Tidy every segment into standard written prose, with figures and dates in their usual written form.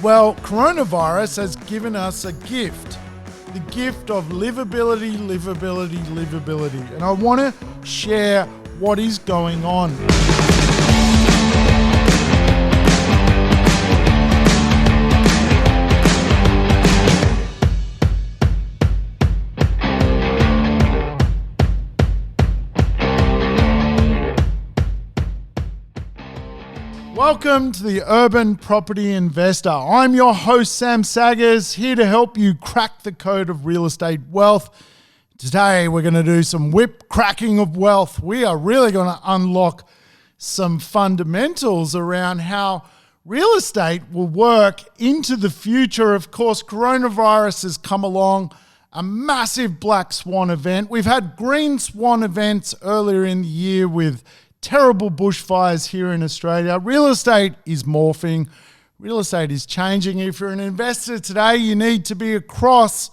Well, coronavirus has given us a gift. The gift of livability. And I want to share what is going on. Welcome to the Urban Property Investor. I'm your host, Sam Saggers, here to help you crack the code of real estate wealth. Today, we're going to do some whip cracking of wealth. We are really going to unlock some fundamentals around how real estate will work into the future. Of course, coronavirus has come along, a massive black swan event. We've had green swan events earlier in the year with terrible bushfires here in Australia. Real estate is morphing. Real estate is changing. If you're an investor today, you need to be across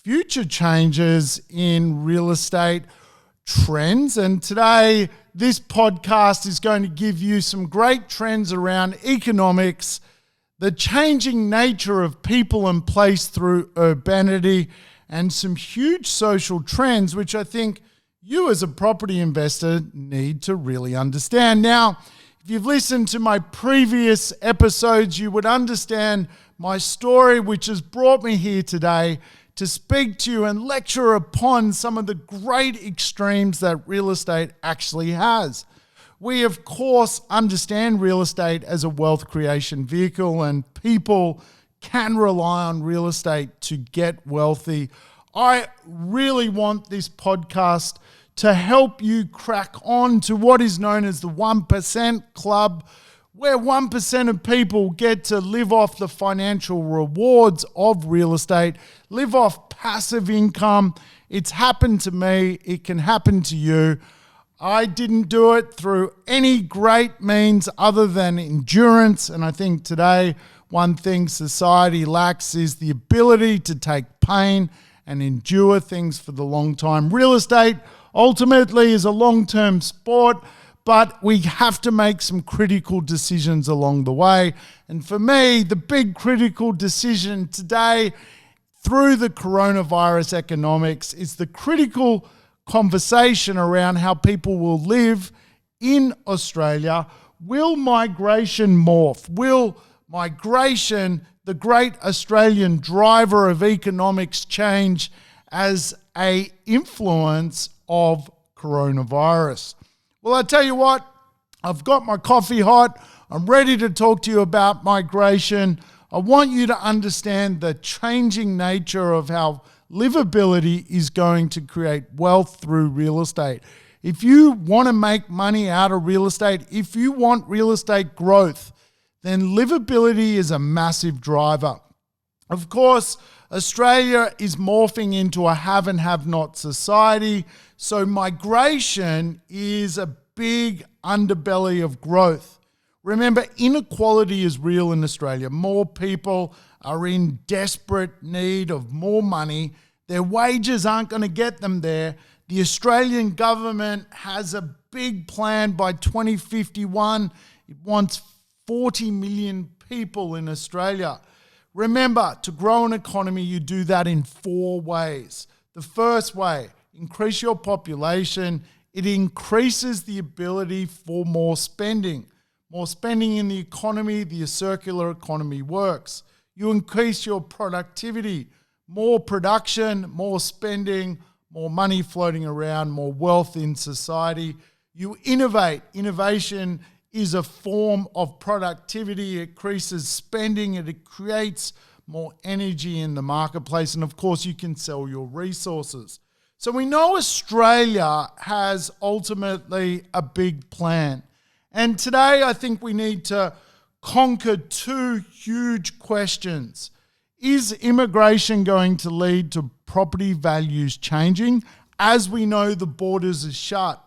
future changes in real estate trends. And today, this podcast is going to give you some great trends around economics, the changing nature of people and place through urbanity, and some huge social trends, which I think you as a property investor need to really understand. Now, if you've listened to my previous episodes, you would understand my story, which has brought me here today to speak to you and lecture upon some of the great extremes that real estate actually has. We, of course, understand real estate as a wealth creation vehicle, and people can rely on real estate to get wealthy. I really want this podcast to help you crack on to what is known as the 1% Club, where 1% of people get to live off the financial rewards of real estate, live off passive income. It's happened to me. It can happen to you. I didn't do it through any great means other than endurance. And I think today, one thing society lacks is the ability to take pain and endure things for the long time. Real estate ultimately is a long-term sport, but we have to make some critical decisions along the way. And for me, the big critical decision today through the coronavirus economics is the critical conversation around how people will live in Australia. Will migration morph? Will migration, the great Australian driver of economics, change as an influence of coronavirus? Well, I tell you what, I've got my coffee hot. I'm ready to talk to you about migration. I want you to understand the changing nature of how livability is going to create wealth through real estate. If you want to make money out of real estate, if you want real estate growth, then livability is a massive driver. Of course, Australia is morphing into a have and have not society. So migration is a big underbelly of growth. Remember, inequality is real in Australia. More people are in desperate need of more money. Their wages aren't going to get them there. The Australian government has a big plan by 2051. It wants 40 million people in Australia. Remember, to grow an economy, you do that in 4 ways. The first way, increase your population. It increases the ability for more spending. More spending in the economy, the circular economy works. You increase your productivity. More production, more spending, more money floating around, more wealth in society. You innovate. Innovation is a form of productivity. It increases spending. It creates more energy in the marketplace. And of course, you can sell your resources. So we know Australia has ultimately a big plan. And today, I think we need to conquer 2 huge questions. Is immigration going to lead to property values changing? As we know, the borders are shut.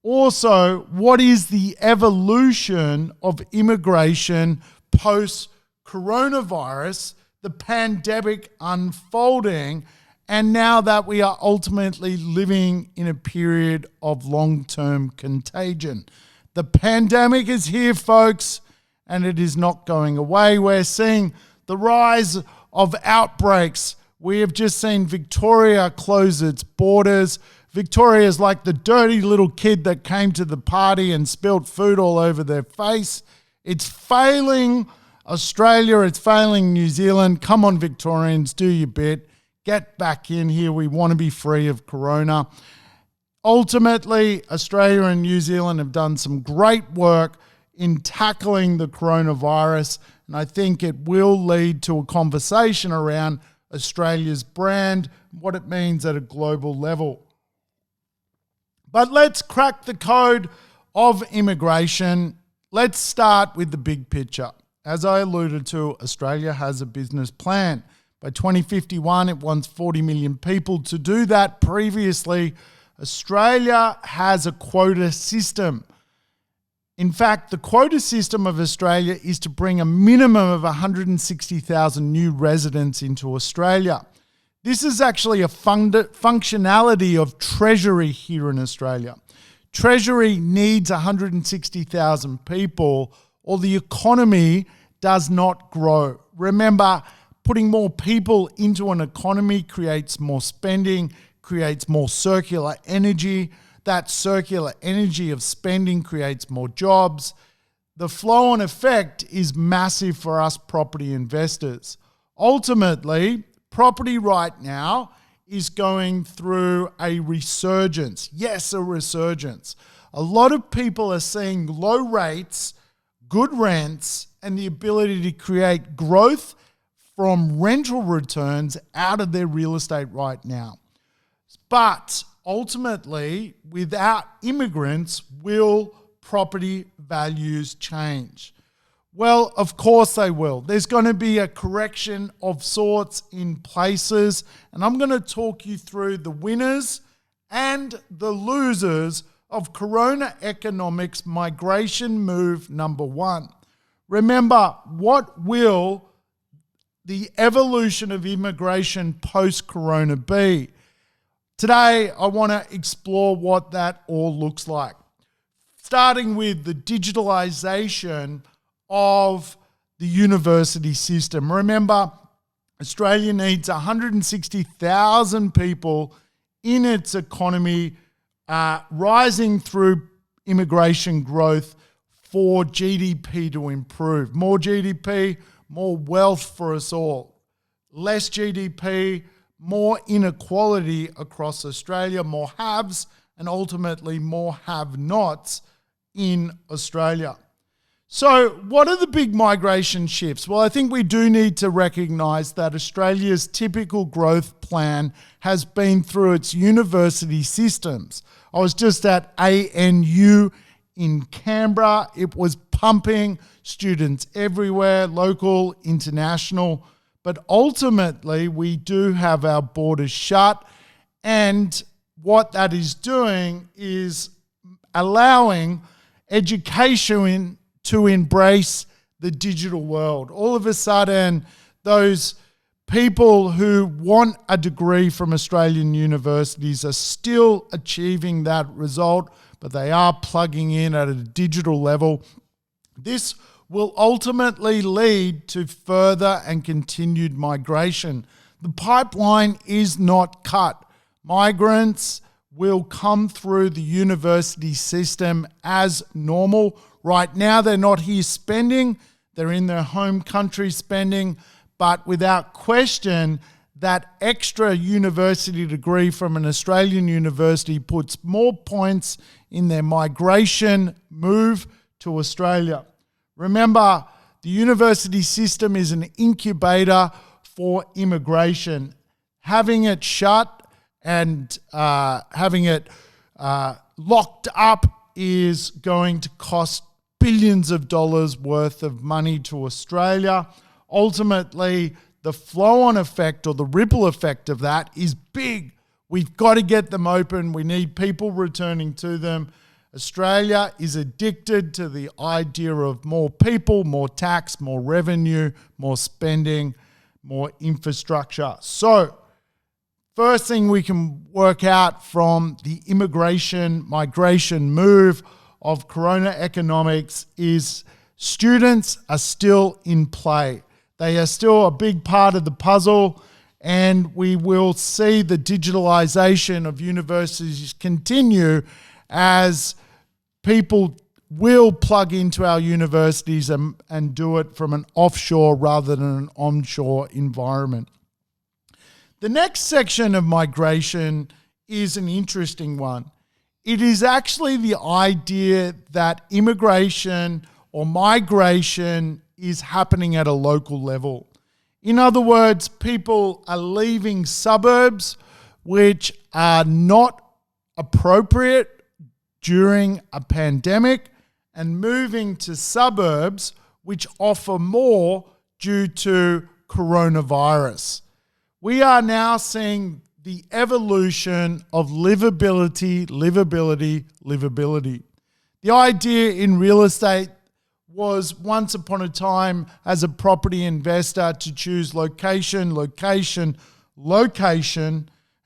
Also, what is the evolution of immigration post-coronavirus, the pandemic unfolding, and now that we are ultimately living in a period of long-term contagion? The pandemic is here, folks, and it is not going away. We're seeing the rise of outbreaks. We have just seen Victoria close its borders. Victoria is like the dirty little kid that came to the party and spilled food all over their face. It's failing Australia. It's failing New Zealand. Come on, Victorians, do your bit. Get back in here. We want to be free of corona. Ultimately, Australia and New Zealand have done some great work in tackling the coronavirus, and I think it will lead to a conversation around Australia's brand, what it means at a global level. But let's crack the code of immigration. Let's start with the big picture. As I alluded to, Australia has a business plan. By 2051, it wants 40 million people. To do that, previously, Australia has a quota system. In fact, the quota system of Australia is to bring a minimum of 160,000 new residents into Australia. This is actually a functionality of Treasury here in Australia. Treasury needs 160,000 people or the economy does not grow. Remember, putting more people into an economy creates more spending, creates more circular energy. That circular energy of spending creates more jobs. The flow-on effect is massive for us property investors. Ultimately, property right now is going through a resurgence. Yes, a resurgence. A lot of people are seeing low rates, good rents, and the ability to create growth from rental returns out of their real estate right now. But ultimately, without immigrants, will property values change? Well, of course they will. There's going to be a correction of sorts in places, and I'm going to talk you through the winners and the losers of Corona economics migration move number one. Remember, what will the evolution of immigration post-Corona be? Today, I want to explore what that all looks like, starting with the digitalization of the university system. Remember, Australia needs 160,000 people in its economy rising through immigration growth for GDP to improve. More GDP, more wealth for us all. Less GDP, more inequality across Australia, more haves and ultimately more have-nots in Australia. So what are the big migration shifts? Well, I think we do need to recognise that Australia's typical growth plan has been through its university systems. I was just at ANU in Canberra. It was pumping students everywhere, local, international. But ultimately, we do have our borders shut. And what that is doing is allowing education to embrace the digital world. All of a sudden, those people who want a degree from Australian universities are still achieving that result, but they are plugging in at a digital level. This will ultimately lead to further and continued migration. The pipeline is not cut. Migrants will come through the university system as normal. Right now, they're not here spending. They're in their home country spending. But without question, that extra university degree from an Australian university puts more points in their migration move to Australia. Remember, the university system is an incubator for immigration. Having it shut and having it locked up is going to cost billions of dollars worth of money to Australia. Ultimately, the flow-on effect or the ripple effect of that is big. We've got to get them open. We need people returning to them. Australia is addicted to the idea of more people, more tax, more revenue, more spending, more infrastructure. So, first thing we can work out from the migration move of Corona economics is students are still in play. They are still a big part of the puzzle, and we will see the digitalization of universities continue as people will plug into our universities and do it from an offshore rather than an onshore environment. The next section of migration is an interesting one. It is actually the idea that immigration or migration is happening at a local level. In other words, people are leaving suburbs which are not appropriate during a pandemic and moving to suburbs which offer more due to coronavirus. We are now seeing the evolution of livability. The idea in real estate was once upon a time as a property investor to choose location.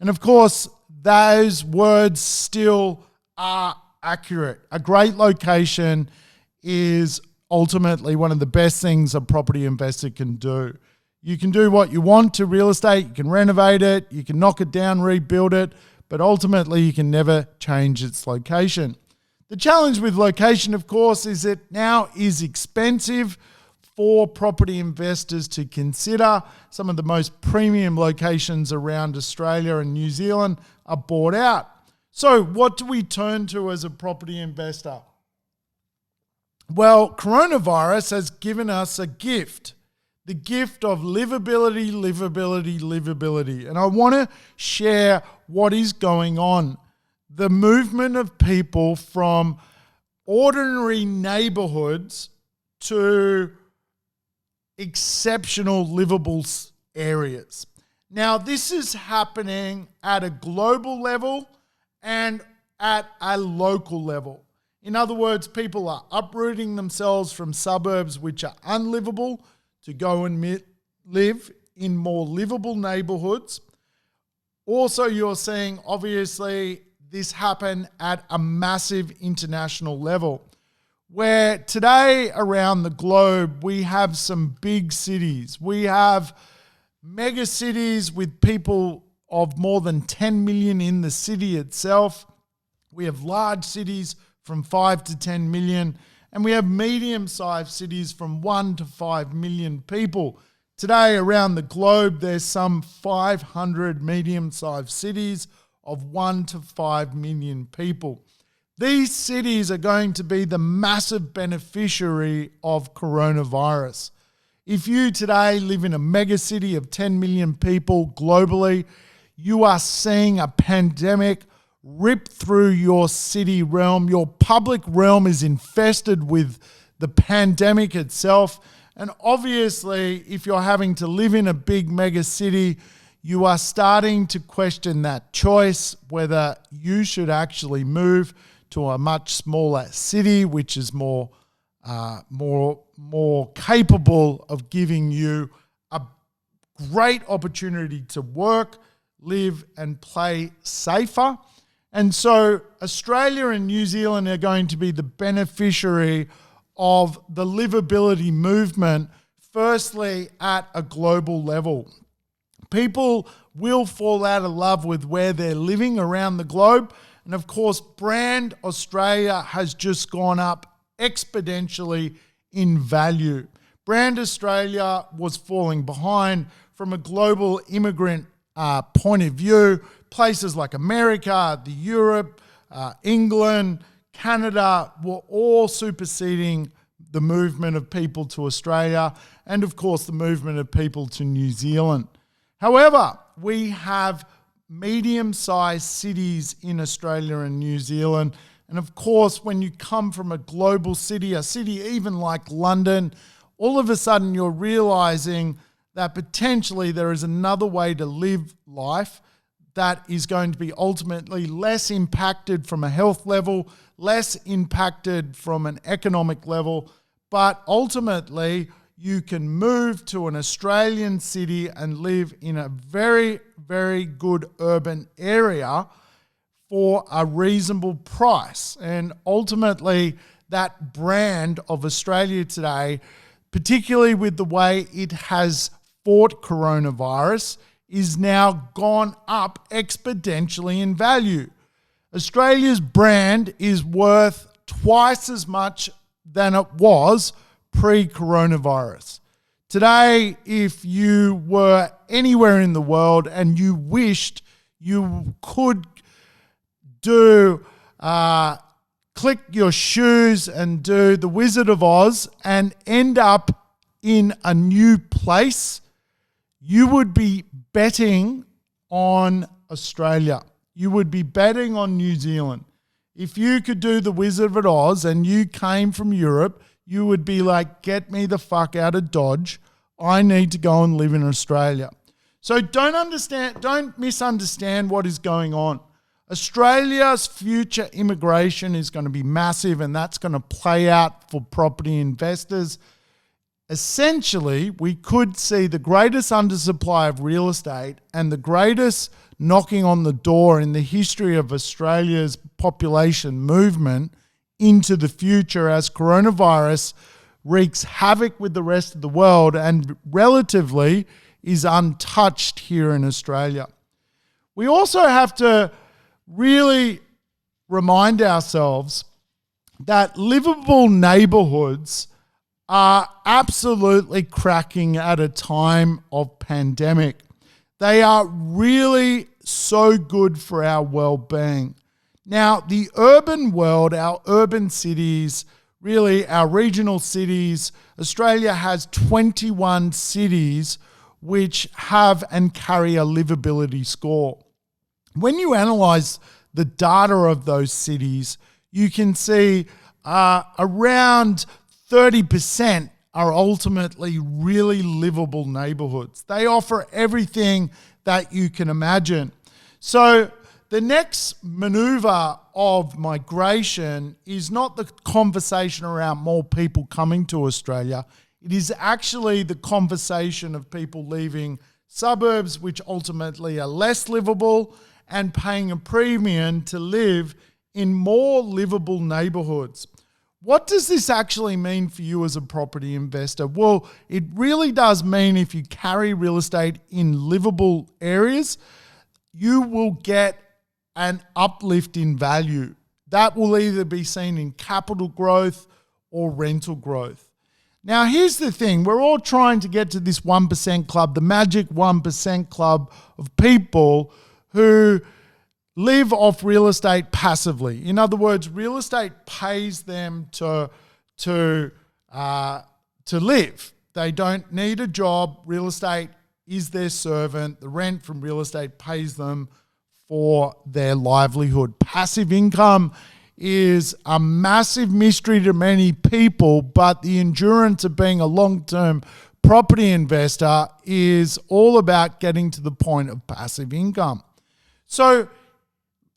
And of course, those words still are accurate. A great location is ultimately one of the best things a property investor can do. You can do what you want to real estate. You can renovate it. You can knock it down, rebuild it. But ultimately, you can never change its location. The challenge with location, of course, is it now is expensive for property investors to consider. Some of the most premium locations around Australia and New Zealand are bought out. So what do we turn to as a property investor? Well, coronavirus has given us a gift. The gift of livability. And I want to share what is going on. The movement of people from ordinary neighbourhoods to exceptional livable areas. Now, this is happening at a global level and at a local level. In other words, people are uprooting themselves from suburbs which are unlivable to go and live in more livable neighbourhoods. Also, you're seeing, obviously, this happen at a massive international level, where today around the globe, we have some big cities. We have mega cities with people of more than 10 million in the city itself. We have large cities from 5 to 10 million, and we have medium-sized cities from 1 to 5 million people. Today around the globe, there's some 500 medium-sized cities of 1 to 5 million people. These cities are going to be the massive beneficiary of coronavirus. If you today live in a mega city of 10 million people globally, you are seeing a pandemic rip through your city realm. Your public realm is infested with the pandemic itself. And obviously, if you're having to live in a big mega city, you are starting to question that choice, whether you should actually move to a much smaller city, which is more capable of giving you a great opportunity to work, live, and play safer. And so Australia and New Zealand are going to be the beneficiary of the livability movement, firstly at a global level. People will fall out of love with where they're living around the globe. And of course, brand Australia has just gone up exponentially in value. Brand Australia was falling behind from a global immigrant point of view. Places like America, Europe, England, Canada were all superseding the movement of people to Australia and, of course, the movement of people to New Zealand. However, we have medium-sized cities in Australia and New Zealand. And of course, when you come from a global city, a city even like London, all of a sudden you're realizing that potentially there is another way to live life that is going to be ultimately less impacted from a health level, less impacted from an economic level, but ultimately you can move to an Australian city and live in a very, very good urban area for a reasonable price. And ultimately, that brand of Australia today, particularly with the way it has fought coronavirus, is now gone up exponentially in value. Australia's brand is worth twice as much than it was pre-coronavirus. Today, if you were anywhere in the world and you wished you could do click your shoes and do the Wizard of Oz and end up in a new place, you would be betting on Australia. You would be betting on New Zealand. If you could do the Wizard of Oz and you came from Europe, you would be like, get me the fuck out of Dodge. I need to go and live in Australia. So don't misunderstand what is going on. Australia's future immigration is going to be massive, and that's going to play out for property investors. Essentially, we could see the greatest undersupply of real estate and the greatest knocking on the door in the history of Australia's population movement into the future as coronavirus wreaks havoc with the rest of the world and relatively is untouched here in Australia. We also have to really remind ourselves that livable neighbourhoods are absolutely cracking at a time of pandemic. They are really so good for our well-being. Now, the urban world, our urban cities, really our regional cities, Australia has 21 cities which have and carry a livability score. When you analyse the data of those cities, you can see around 30% are ultimately really livable neighbourhoods. They offer everything that you can imagine. So the next manoeuvre of migration is not the conversation around more people coming to Australia. It is actually the conversation of people leaving suburbs, which ultimately are less livable, and paying a premium to live in more livable neighbourhoods. What does this actually mean for you as a property investor? Well, it really does mean if you carry real estate in livable areas, you will get an uplift in value. That will either be seen in capital growth or rental growth. Now, here's the thing. We're all trying to get to this 1% club, the magic 1% club of people who live off real estate passively. In other words, real estate pays them to live. They don't need a job. Real estate is their servant. The rent from real estate pays them for their livelihood. Passive income is a massive mystery to many people, but the endurance of being a long-term property investor is all about getting to the point of passive income. So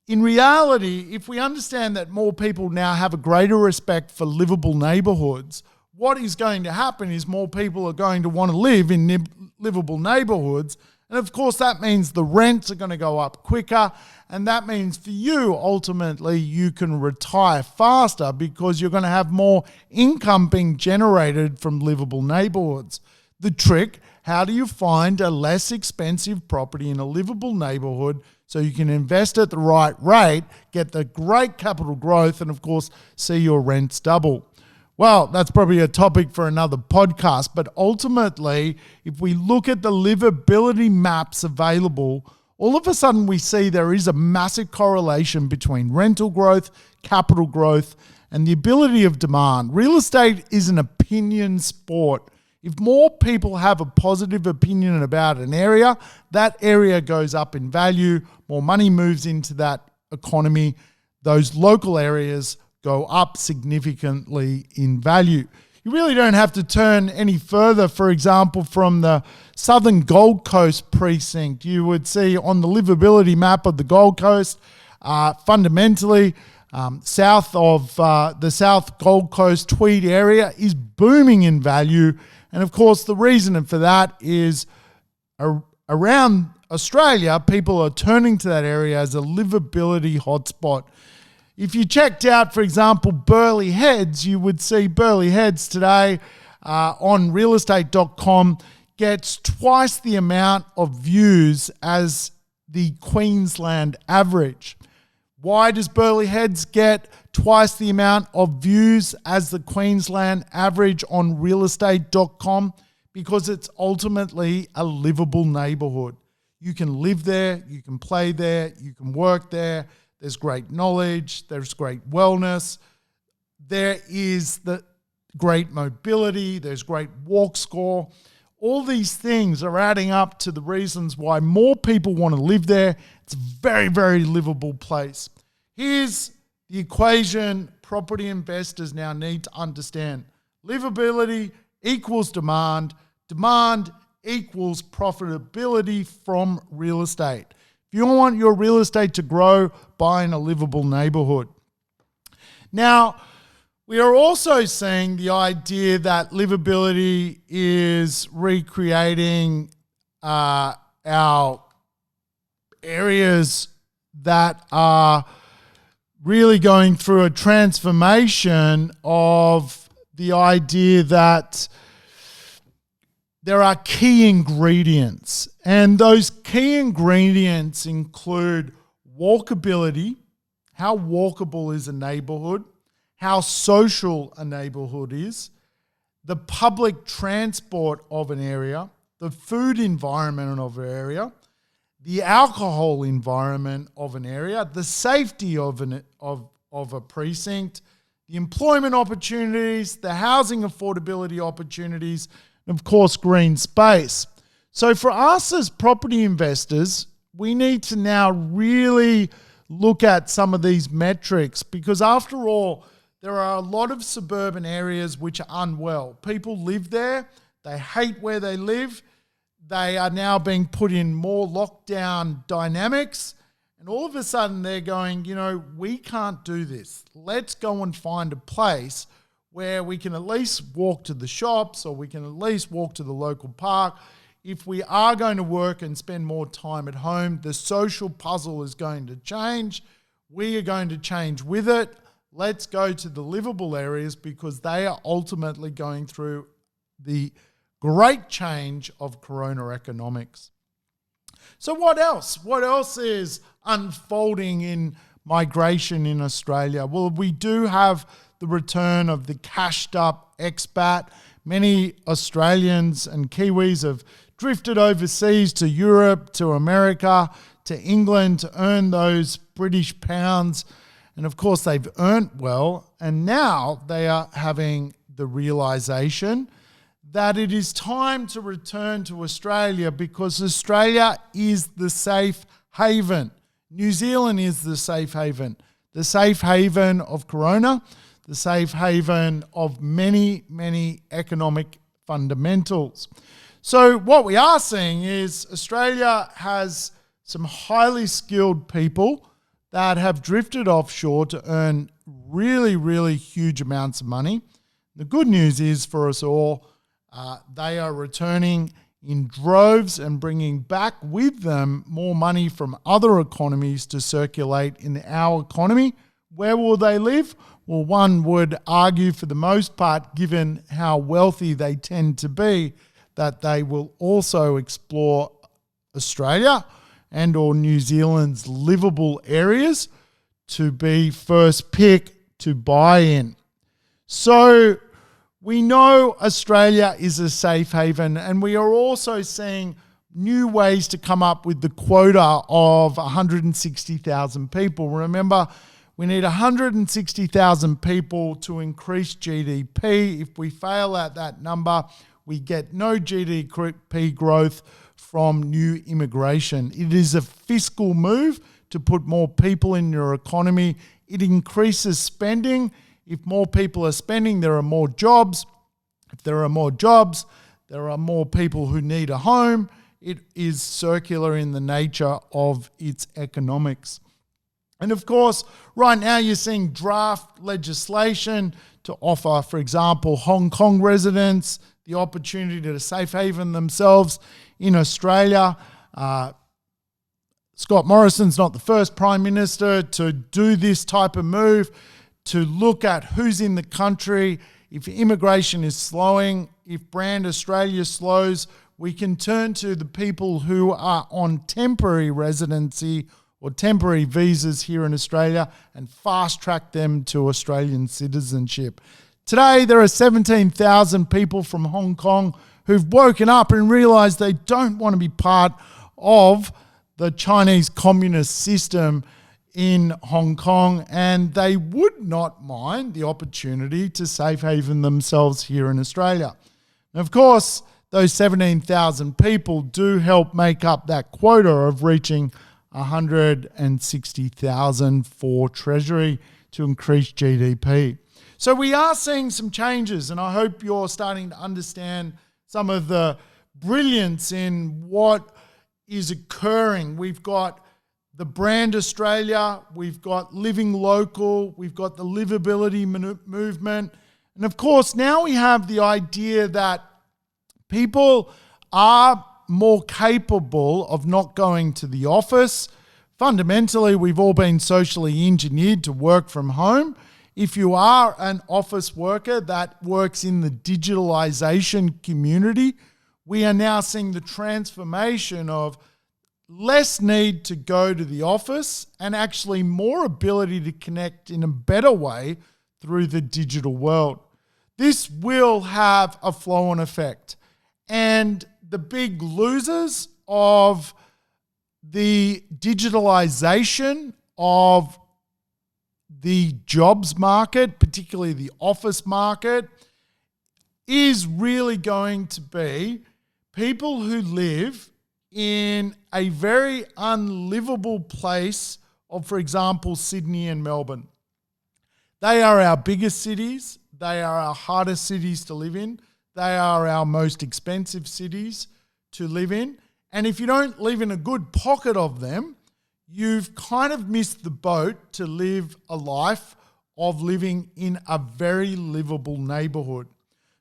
in reality, if we understand that more people now have a greater respect for livable neighbourhoods, what is going to happen is more people are going to want to live in livable neighbourhoods. And of course, that means the rents are going to go up quicker. And that means for you, ultimately, you can retire faster because you're going to have more income being generated from livable neighbourhoods. The trick, how do you find a less expensive property in a livable neighbourhood so you can invest at the right rate, get the great capital growth, and of course, see your rents double? Well, that's probably a topic for another podcast, but ultimately, if we look at the livability maps available, all of a sudden we see there is a massive correlation between rental growth, capital growth, and the ability of demand. Real estate is an opinion sport. If more people have a positive opinion about an area, that area goes up in value, more money moves into that economy, those local areas go up significantly in value. You really don't have to turn any further. For example, from the southern Gold Coast precinct, you would see on the livability map of the Gold Coast, fundamentally, south of the South Gold Coast Tweed area is booming in value. And of course, the reason for that is around Australia, people are turning to that area as a livability hotspot. If you checked out, for example, Burleigh Heads, you would see Burleigh Heads today on realestate.com gets twice the amount of views as the Queensland average. Why does Burleigh Heads get twice the amount of views as the Queensland average on realestate.com? Because it's ultimately a livable neighbourhood. You can live there, you can play there, you can work there. There's great knowledge, there's great wellness. There is the great mobility, there's great walk score. All these things are adding up to the reasons why more people want to live there. It's a very, very livable place. Here's the equation property investors now need to understand. Livability equals demand. Demand equals profitability from real estate. If you want your real estate to grow, buy in a livable neighbourhood. Now, we are also seeing the idea that livability is recreating our areas that are really going through a transformation of the idea that there are key ingredients. And those key ingredients include walkability. How walkable is a neighbourhood? How social a neighbourhood is, the public transport of an area, the food environment of an area, the alcohol environment of an area, the safety of a precinct, the employment opportunities, the housing affordability opportunities, and of course, green space. So for us as property investors, we need to now really look at some of these metrics because after all, there are a lot of suburban areas which are unwell. People live there. They hate where they live. They are now being put in more lockdown dynamics. And all of a sudden they're going, we can't do this. Let's go and find a place where we can at least walk to the shops or we can at least walk to the local park. If we are going to work and spend more time at home, the social puzzle is going to change. We are going to change with it. Let's go to the livable areas because they are ultimately going through the great change of corona economics. So what else? What else is unfolding in migration in Australia? Well, we do have the return of the cashed up expat. Many Australians and Kiwis have drifted overseas to Europe, to America, to England to earn those British pounds. And of course, they've earned well, and now they are having the realization that it is time to return to Australia because Australia is the safe haven. New Zealand is the safe haven of corona, the safe haven of many, many economic fundamentals. So what we are seeing is Australia has some highly skilled people that have drifted offshore to earn really, really huge amounts of money. The good news is for us all, they are returning in droves and bringing back with them more money from other economies to circulate in our economy. Where will they live? Well, one would argue for the most part, given how wealthy they tend to be, that they will also explore Australia and or New Zealand's livable areas to be first pick to buy in. So we know Australia is a safe haven, and we are also seeing new ways to come up with the quota of 160,000 people. Remember, we need 160,000 people to increase GDP. If we fail at that number, we get no GDP growth from new immigration. It is a fiscal move to put more people in your economy. It increases spending. If more people are spending, there are more jobs. If there are more jobs, there are more people who need a home. It is circular in the nature of its economics. And of course, right now you're seeing draft legislation to offer, for example, Hong Kong residents the opportunity to safe haven themselves in Australia. Scott Morrison's not the first Prime Minister to do this type of move, to look at who's in the country. If immigration is slowing, if Brand Australia slows, we can turn to the people who are on temporary residency or temporary visas here in Australia and fast track them to Australian citizenship. Today, there are 17,000 people from Hong Kong who've woken up and realised they don't want to be part of the Chinese communist system in Hong Kong, and they would not mind the opportunity to safe haven themselves here in Australia. And of course, those 17,000 people do help make up that quota of reaching 160,000 for Treasury to increase GDP. So we are seeing some changes, and I hope you're starting to understand some of the brilliance in what is occurring. We've got the Brand Australia, we've got Living Local, we've got the livability movement. And of course, now we have the idea that people are more capable of not going to the office. Fundamentally, we've all been socially engineered to work from home. If you are an office worker that works in the digitalization community, we are now seeing the transformation of less need to go to the office and actually more ability to connect in a better way through the digital world. This will have a flow-on effect. And the big losers of the digitalization of the jobs market, particularly the office market, is really going to be people who live in a very unlivable place of, for example, Sydney and Melbourne. They are our biggest cities. They are our hardest cities to live in. They are our most expensive cities to live in. And if you don't live in a good pocket of them, you've kind of missed the boat to live a life of living in a very livable neighbourhood.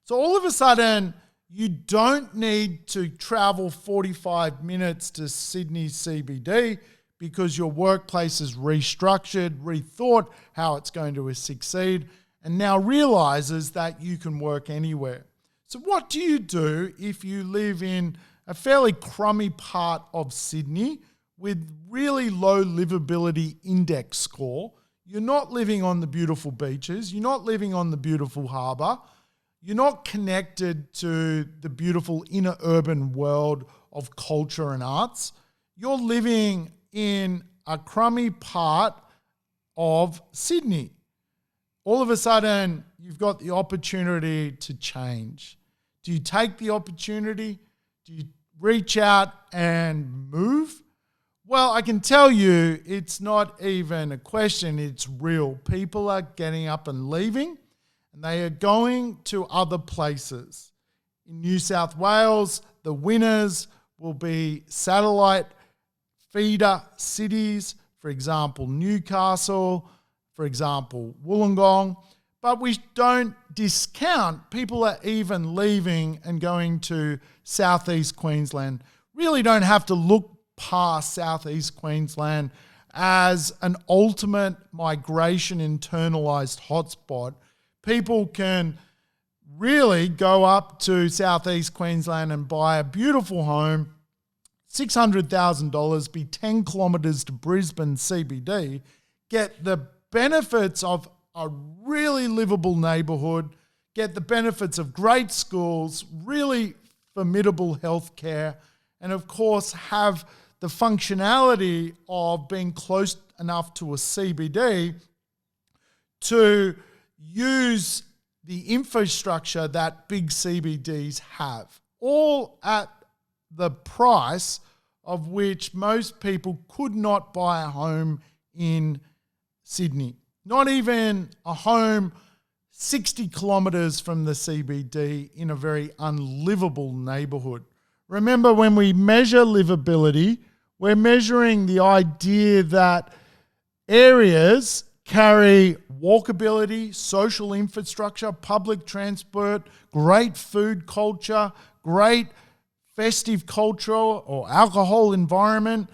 So all of a sudden, you don't need to travel 45 minutes to Sydney CBD because your workplace is restructured, rethought how it's going to succeed, and now realises that you can work anywhere. So what do you do if you live in a fairly crummy part of Sydney with really low livability index score? You're not living on the beautiful beaches. You're not living on the beautiful harbour. You're not connected to the beautiful inner urban world of culture and arts. You're living in a crummy part of Sydney. All of a sudden, you've got the opportunity to change. Do you take the opportunity? Do you reach out and move? Well, I can tell you it's not even a question, it's real. People are getting up and leaving, and they are going to other places. In New South Wales, the winners will be satellite feeder cities, for example, Newcastle, for example, Wollongong. But we don't discount people are even leaving and going to Southeast Queensland. Really don't have to look past Southeast Queensland as an ultimate migration internalized hotspot. People can really go up to Southeast Queensland and buy a beautiful home, $600,000, be 10 kilometres to Brisbane CBD, get the benefits of a really livable neighbourhood, get the benefits of great schools, really formidable healthcare, and of course have the functionality of being close enough to a CBD to use the infrastructure that big CBDs have, all at the price of which most people could not buy a home in Sydney. Not even a home 60 kilometres from the CBD in a very unlivable neighbourhood. Remember, when we measure livability, we're measuring the idea that areas carry walkability, social infrastructure, public transport, great food culture, great festive cultural or alcohol environment,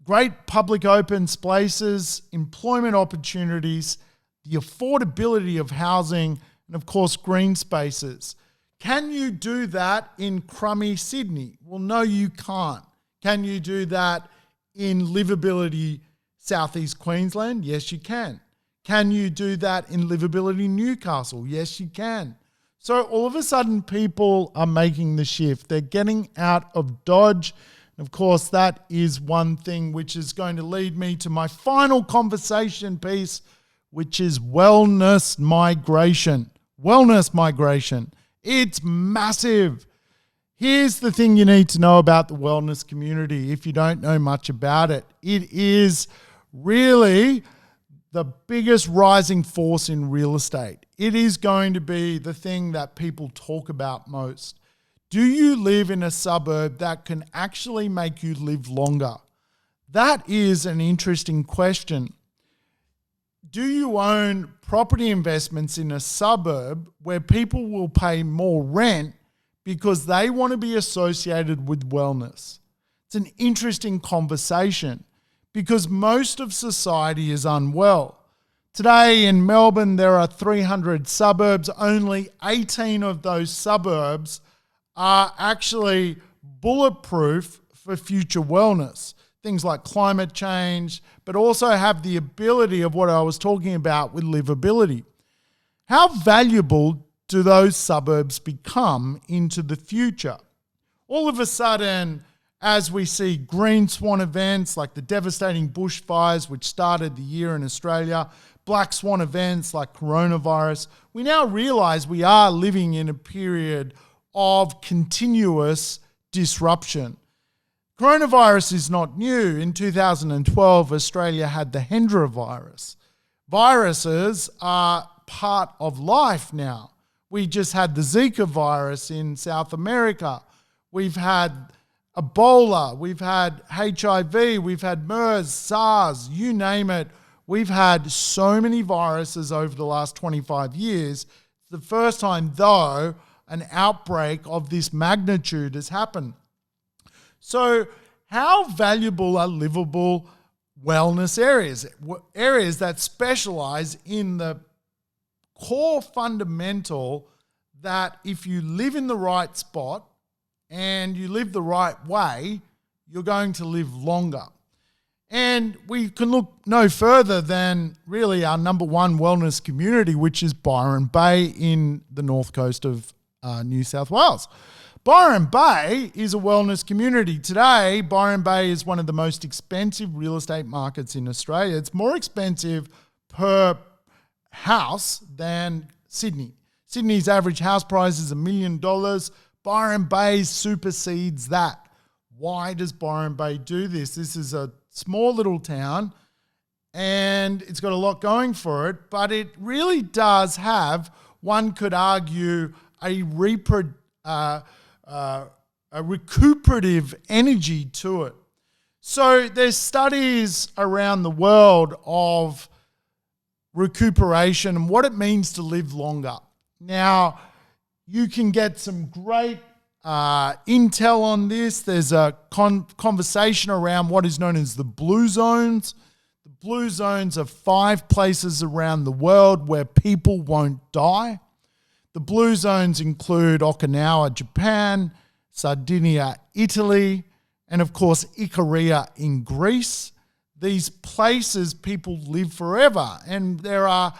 great public open spaces, employment opportunities, the affordability of housing, and of course, green spaces. Can you do that in crummy Sydney? Well, no, you can't. Can you do that in livability Southeast Queensland? Yes, you can. Can you do that in livability Newcastle? Yes, you can. So all of a sudden, people are making the shift. They're getting out of Dodge. And of course, that is one thing which is going to lead me to my final conversation piece, which is wellness migration. Wellness migration. It's massive. Here's the thing you need to know about the wellness community if you don't know much about it. It is really the biggest rising force in real estate. It is going to be the thing that people talk about most. Do you live in a suburb that can actually make you live longer? That is an interesting question. Do you own property investments in a suburb where people will pay more rent because they want to be associated with wellness? It's an interesting conversation because most of society is unwell. Today in Melbourne, there are 300 suburbs. Only 18 of those suburbs are actually bulletproof for future wellness. Things like climate change, but also have the ability of what I was talking about with livability. How valuable do those suburbs become into the future? All of a sudden, as we see green swan events like the devastating bushfires which started the year in Australia, black swan events like coronavirus, we now realize we are living in a period of continuous disruption. Coronavirus is not new. In 2012, Australia had the Hendra virus. Viruses are part of life now. We just had the Zika virus in South America. We've had Ebola, we've had HIV, we've had MERS, SARS, you name it. We've had so many viruses over the last 25 years. It's the first time, though, an outbreak of this magnitude has happened. So how valuable are livable wellness areas? Areas that specialize in the core fundamental that if you live in the right spot and you live the right way, you're going to live longer. And we can look no further than really our number one wellness community, which is Byron Bay in the north coast of New South Wales. Byron Bay is a wellness community. Today, Byron Bay is one of the most expensive real estate markets in Australia. It's more expensive per house than Sydney. Sydney's average house price is $1 million. Byron Bay supersedes that. Why does Byron Bay do this? This is a small little town and it's got a lot going for it, but it really does have, one could argue, a recuperative energy to it. So there's studies around the world of recuperation and what it means to live longer. Now, you can get some great intel on this. There's a conversation around what is known as the blue zones. The blue zones are 5 places around the world where people won't die. The blue zones include Okinawa, Japan, Sardinia, Italy, and of course Ikaria in Greece. These places people live forever, and there are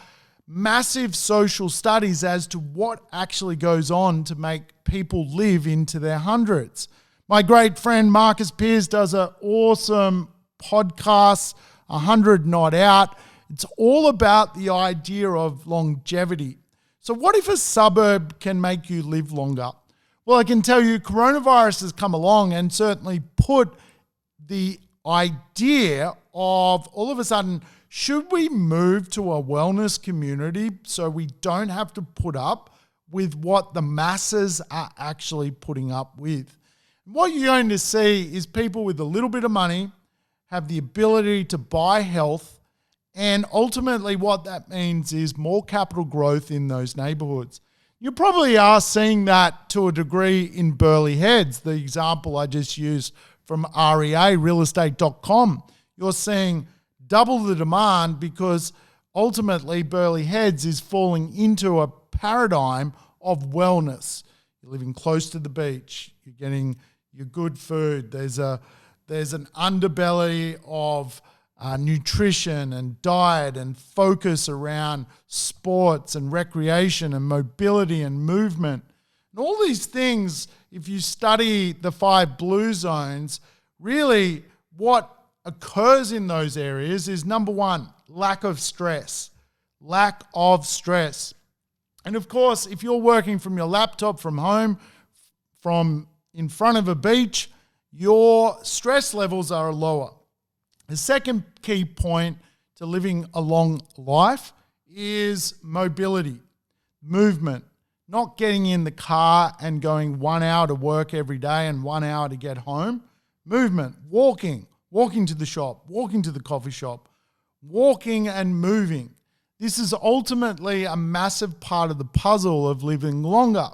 massive social studies as to what actually goes on to make people live into their hundreds. My great friend Marcus Pearce does an awesome podcast, 100 Not Out. It's all about the idea of longevity. So what if a suburb can make you live longer? Well, I can tell you coronavirus has come along and certainly put the idea of all of a sudden, should we move to a wellness community so we don't have to put up with what the masses are actually putting up with? What you're going to see is people with a little bit of money have the ability to buy health, and ultimately what that means is more capital growth in those neighbourhoods. You probably are seeing that to a degree in Burleigh Heads, the example I just used from REA, realestate.com. you're seeing double the demand because ultimately Burleigh Heads is falling into a paradigm of wellness. You're living close to the beach. You're getting your good food. There's an underbelly of nutrition and diet and focus around sports and recreation and mobility and movement. And all these things, if you study the 5 blue zones, really what occurs in those areas is, number one, lack of stress. Lack of stress. And of course, if you're working from your laptop from home, from in front of a beach, your stress levels are lower. The second key point to living a long life is mobility, movement, not getting in the car and going 1 hour to work every day and 1 hour to get home. Movement, walking to the shop, walking to the coffee shop, walking and moving. This is ultimately a massive part of the puzzle of living longer.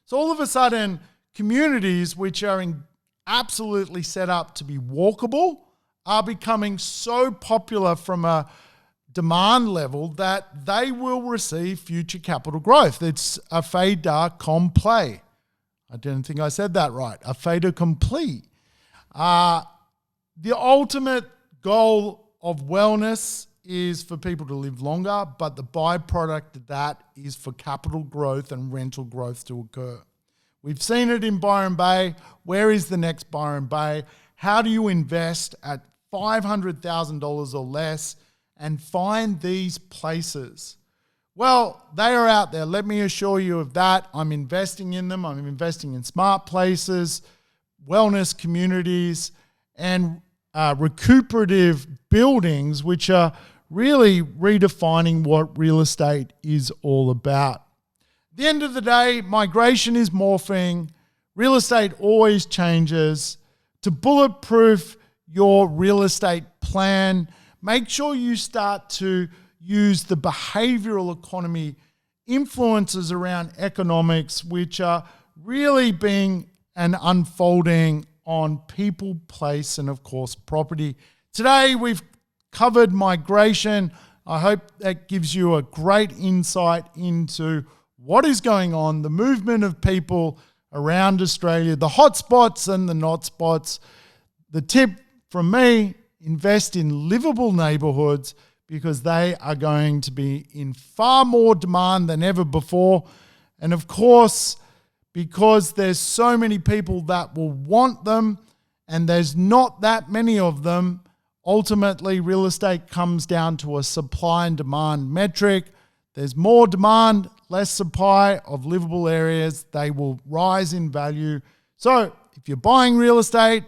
So all of a sudden, communities which are absolutely set up to be walkable are becoming so popular from a demand level that they will receive future capital growth. It's a fait accompli. I didn't think I said that right. A fait accompli. The ultimate goal of wellness is for people to live longer, but the byproduct of that is for capital growth and rental growth to occur. We've seen it in Byron Bay. Where is the next Byron Bay? How do you invest at $500,000 or less and find these places? Well, they are out there. Let me assure you of that. I'm investing in them. I'm investing in smart places, wellness communities, and recuperative buildings, which are really redefining what real estate is all about. At the end of the day, migration is morphing. Real estate always changes. To bulletproof your real estate plan, make sure you start to use the behavioral economy influences around economics, which are really being and unfolding on people, place, and of course, property. Today, we've covered migration. I hope that gives you a great insight into what is going on, the movement of people around Australia, the hotspots and the not spots. The tip from me, invest in livable neighbourhoods because they are going to be in far more demand than ever before. And of course, because there's so many people that will want them and there's not that many of them, ultimately real estate comes down to a supply and demand metric. There's more demand, less supply of livable areas. They will rise in value. So if you're buying real estate,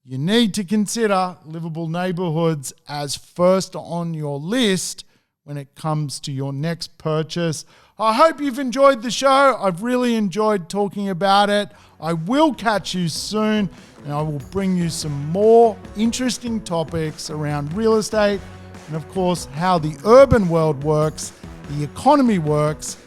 you need to consider livable neighbourhoods as first on your list when it comes to your next purchase. I hope you've enjoyed the show. I've really enjoyed talking about it. I will catch you soon, and I will bring you some more interesting topics around real estate and, of course, how the urban world works, the economy works,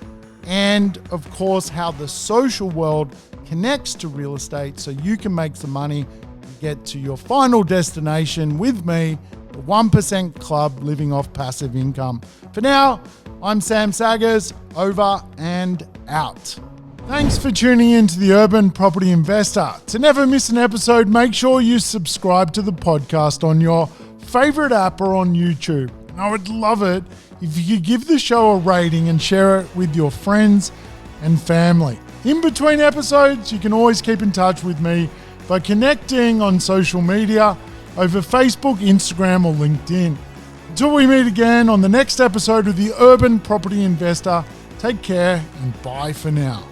and, of course, how the social world connects to real estate so you can make some money and get to your final destination with me, the 1% Club, living off passive income. For now, I'm Sam Saggers, over and out. Thanks for tuning in to the Urban Property Investor. To never miss an episode, make sure you subscribe to the podcast on your favorite app or on YouTube. And I would love it if you could give the show a rating and share it with your friends and family. In between episodes, you can always keep in touch with me by connecting on social media over Facebook, Instagram, or LinkedIn. Until we meet again on the next episode of the Urban Property Investor, take care and bye for now.